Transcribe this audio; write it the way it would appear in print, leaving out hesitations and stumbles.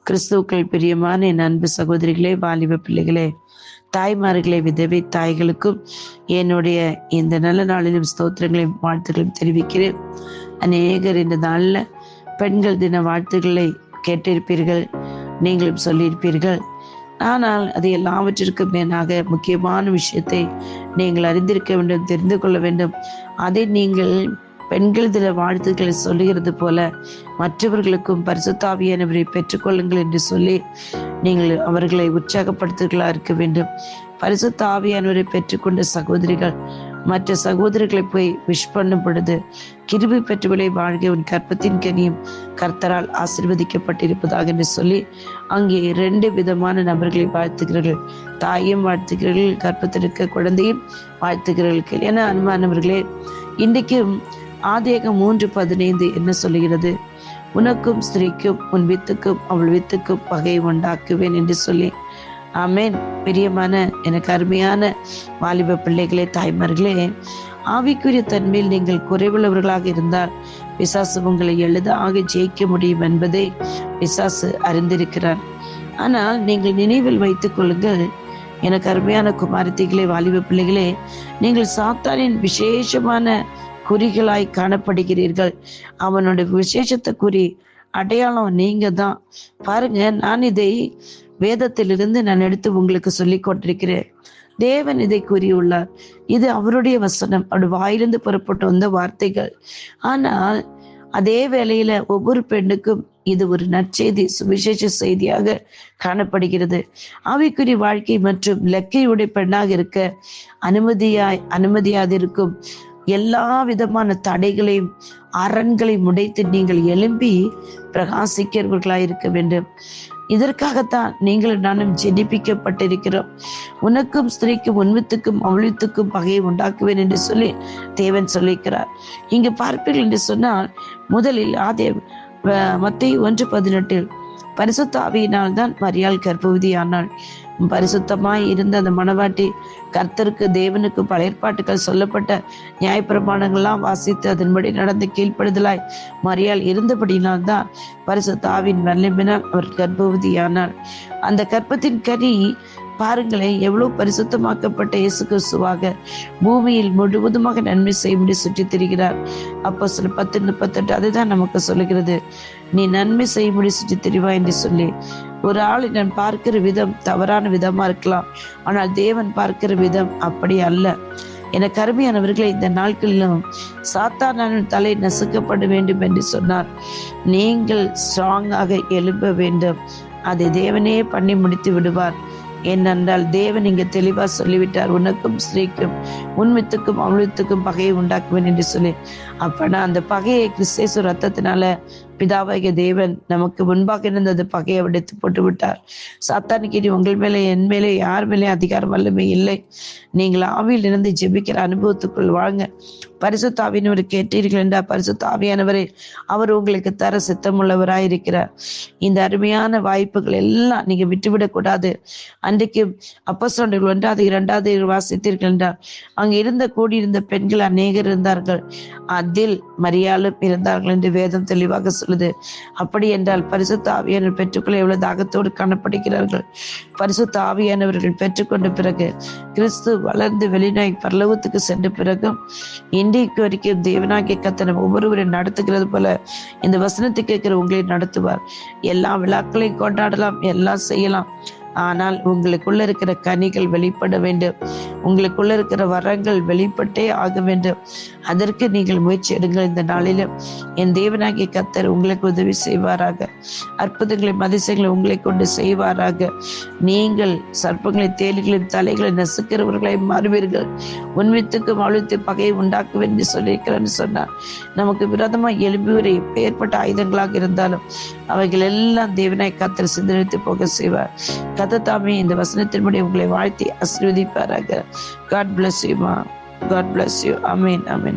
கிறிஸ்துவுக்குள் பிரியமான என் அன்பு சகோதரிகளே, வாலிப பிள்ளைகளே, தாய்மார்களே, விதவை தாய்களுக்கும் என்னுடைய இந்த நல்ல நாளிலும் ஸ்தோத்திரங்களையும் வாழ்த்துக்களையும் தெரிவிக்கிறேன். அநேகர் இந்த நாளில் பெண்கள் தின வாழ்த்துக்களை கேட்டிருப்பீர்கள், நீங்களும் சொல்லியிருப்பீர்கள். ஆனால் அது எல்லாவற்றிற்கும் மேலாக முக்கியமான விஷயத்தை நீங்கள் அறிந்திருக்க வேண்டும், தெரிந்து கொள்ள வேண்டும். அதை நீங்கள் பெண்கள் தின வாழ்த்துக்களை சொல்லுகிறது போல மற்றவர்களுக்கும் பரிசுத்த ஆவியானவரை பெற்றுக்கொள்ளுங்கள் என்று சொல்லி நீங்கள் அவர்களை உற்சாகப்படுத்துகளா இருக்க வேண்டும். பரிசுத்த ஆவியானவரை பெற்றுக்கொண்ட சகோதரிகள் மற்ற சகோதரிகளை போய் விஷ் பண்ணும் பொழுது, கிருபை பெற்றவளை வாழ்க, உன் கற்பத்தின் கனியும் கர்த்தரால் ஆசீர்வதிக்கப்பட்டிருப்பதாக என்று சொல்லி அங்கே 2 விதமான நபர்களை வாழ்த்துகிறார்கள். தாயும் வாழ்த்துகிறார்கள், கற்பத்தில் இருக்க குழந்தையும் வாழ்த்துகிறார்கள். என அன்பானவர்களே, இன்றைக்கும் ஆதியாகமம் 3:15 என்ன சொல்லுகிறது? உனக்கும் ஸ்திரீக்கும் உன் வித்துக்கும் அவள் வித்துக்கும் பகை உண்டாக்குவேன் என்று சொல்லி. ஆமேன். பிரியமான எனக்கு அருமையான வாலிப பிள்ளைகளே, தாய்மார்களே, ஆவிக்குரிய தன்மையில் நீங்கள் குறைவுள்ளவர்களாக இருந்தால் பிசாசு உங்களை எளிதாக ஜெயிக்க முடியும் என்பதை பிசாசு அறிந்திருக்கிறார். ஆனால் நீங்கள் நினைவில் வைத்துக் கொள்ளுங்கள், எனக்கு அருமையான குமாரத்திகளே, வாலிப பிள்ளைகளே, நீங்கள் சாத்தானின் விசேஷமான குறிகளாய் காணப்படுகிறீர்கள். அவனுடைய விசேஷத்தை குறி அடையாளம் நீங்க தான். பாருங்க, நான் இதை வேதத்திலிருந்து நான் எடுத்து உங்களுக்கு சொல்லி கொண்டிருக்கிறேன். தேவன் இதை கூறியுள்ளார். இது அவருடைய வசனம், அவருடைய வாயிலிருந்து புறப்பட்டு வந்த வார்த்தைகள். ஆனால் அதே வேளையில ஒவ்வொரு பெண்ணுக்கும் இது ஒரு நற்செய்தி, சுவிசேஷ செய்தியாக காணப்படுகிறது. ஆவிக்குரிய வாழ்க்கை மற்றும் லக்கையுடைய பெண்ணாக இருக்க அனுமதியாதிருக்கும் எல்லா விதமான தடைகளையும் அரண்களையும் உடைத்து நீங்கள் எழும்பி பிரகாசிக்கிறவர்களாய் இருக்க வேண்டும். இதற்காகத்தான் நீங்களும் நானும் ஜெனிப்பிக்கப்பட்டிருக்கிறோம். உனக்கும் ஸ்திரீக்கும் உன் வித்துக்கும் அவள் வித்துக்கும் பகையை உண்டாக்குவேன் என்று சொல்லி தேவன் சொல்லிக்கிறார். இங்கு பார்ப்பீர்கள் என்று சொன்னால், முதலில் மத்தேயு 1:18 பரிசுத்த ஆவியினால் தான் மரியாள் கர்ப்பவதியானாள். பரிசுத்தமாய் இருந்த அந்த மணவாட்டி கர்த்தருக்கு தேவனுக்கு பழைய ஏற்பாட்டுகள் சொல்லப்பட்ட நியாயப்பிரமாணங்கள்லாம் வாசித்து அதன்படி நடந்து கீழ்ப்படுதலாய் மரியாள் இருந்தபடினால் தான் பரிசுத்த ஆவியின் வல்லமையினால் அவர் கர்ப்பவதியானார். அந்த கர்ப்பத்தின் கனி பாருங்களேன், எவ்வளவு பரிசுத்தமாக்கப்பட்ட இயேசு கிறிஸ்துவாக பூமியில் முழுவதுமாக நன்மை செய்யும்படி சுற்றி திரிகிறார். அப்போஸ்தலர் 10:38 அதுதான் நமக்கு சொல்லுகிறது, நீ நன்மை செய்யும்படி சுற்றி திரிவாய் என்று சொல்லி. ஒரு ஆளை நான் பார்க்கிற விதம் தவறான விதமா இருக்கலாம், ஆனால் தேவன் பார்க்கிற விதம் அப்படி அல்ல. எனக்கு அருமையானவர்களை, இந்த நாட்களிலும் சாத்தானின் தலை நசுக்கப்பட வேண்டும் என்று சொன்னார். நீங்கள் ஸ்ட்ராங்காக எழும்ப வேண்டும். அதை தேவனே பண்ணி முடித்து விடுவார். ஏனென்றால் தேவன் இங்க தெளிவா சொல்லிவிட்டார், உனக்கும் ஸ்திரீக்கும் உன் வித்துக்கும் அவள் வித்துக்கும் பகையை உண்டாக்குவேன் என்று சொல்லி. அப்பனா அந்த பகையை கிறிஸ்து ரத்தத்தினால பிதாவாகிய தேவன் நமக்கு முன்பாக இருந்த அந்த பகையை எடுத்து போட்டு விட்டார். சாத்தானுக்கு இனி உங்கள் மேலே என் மேலே யார் மேலே அதிகாரம் வல்லமை இல்லை. நீங்கள் ஆவியில் இருந்து ஜெபிக்கிற அனுபவத்துக்குள் வாங்க. பரிசுத்த ஆவியானவர் கேட்டீர்கள் என்றால் பரிசுத்த ஆவியானவரை அவர் உங்களுக்கு தர சித்தமுள்ளவராயிருக்கிறார். இந்த அருமையான வாய்ப்புகள் எல்லாம் நீங்க விட்டுவிடக் கூடாது. அன்றைக்கு அப்போஸ்தலர்கள் 1, 2 வாசித்தீர்கள் என்றால் அங்கு கூடியிருந்த பெண்கள் அநேகர் இருந்தார்கள், அதில் மரியாளும் இருந்தார்கள் என்று வேதம் தெளிவாக சொல்லுது. அப்படி என்றால் பரிசுத்த ஆவியானவர் பெற்றுக்கொள்ள எவ்வளவு தாகத்தோடு காணப்படுகிறார்கள். பரிசுத்த ஆவியானவர்கள் பெற்றுக்கொண்ட பிறகு, கிறிஸ்து வளர்ந்து வெளிநாய் பரலோகத்துக்கு சென்ற பிறகும் இன்றைக்கு வரைக்கும் தேவனாகிய கர்த்தர் ஒவ்வொருவரையும் நடத்துகிறது போல இந்த வசனத்தை கேட்கிற உங்களை நடத்துவார். எல்லா விழாக்களையும் கொண்டாடலாம், எல்லாம் செய்யலாம், ஆனால் உங்களுக்குள்ள இருக்கிற கனிகள் வெளிப்பட வேண்டும். உங்களுக்குள்ள இருக்கிற வரங்கள் வெளிப்பட்டே ஆக வேண்டும். அதற்கு நீங்கள் முயற்சி எடுங்கள். இந்த நாளிலும் என் தேவனாகிய கர்த்தர் உங்களுக்கு உதவி செய்வாராக. அற்புதங்களையும் அதிசயங்களை உங்களை கொண்டு செய்வாராக. நீங்கள் சர்ப்பங்களையும் தேளிகளையும் தலைகளை நசுக்கிறவர்களை மாறுவீர்கள். உன் வித்துக்கும் அவள் வித்து பகையை உண்டாக்குவேன் என்று சொல்லியிருக்கிறேன்னு சொன்னார். நமக்கு விரோதமாக எழும்புவரை ஏற்பட்ட ஆயுதங்களாக இருந்தாலும் அவைகள் எல்லாம் தேவனாய் கர்த்தர் சிந்தனைத்து போக செய்வார். கர்த்தர் இந்த வசனத்தின்படி உங்களை வாழ்த்தி ஆசீர்வதிப்பாராக. God bless you, ma. God bless you. Amen. Amen.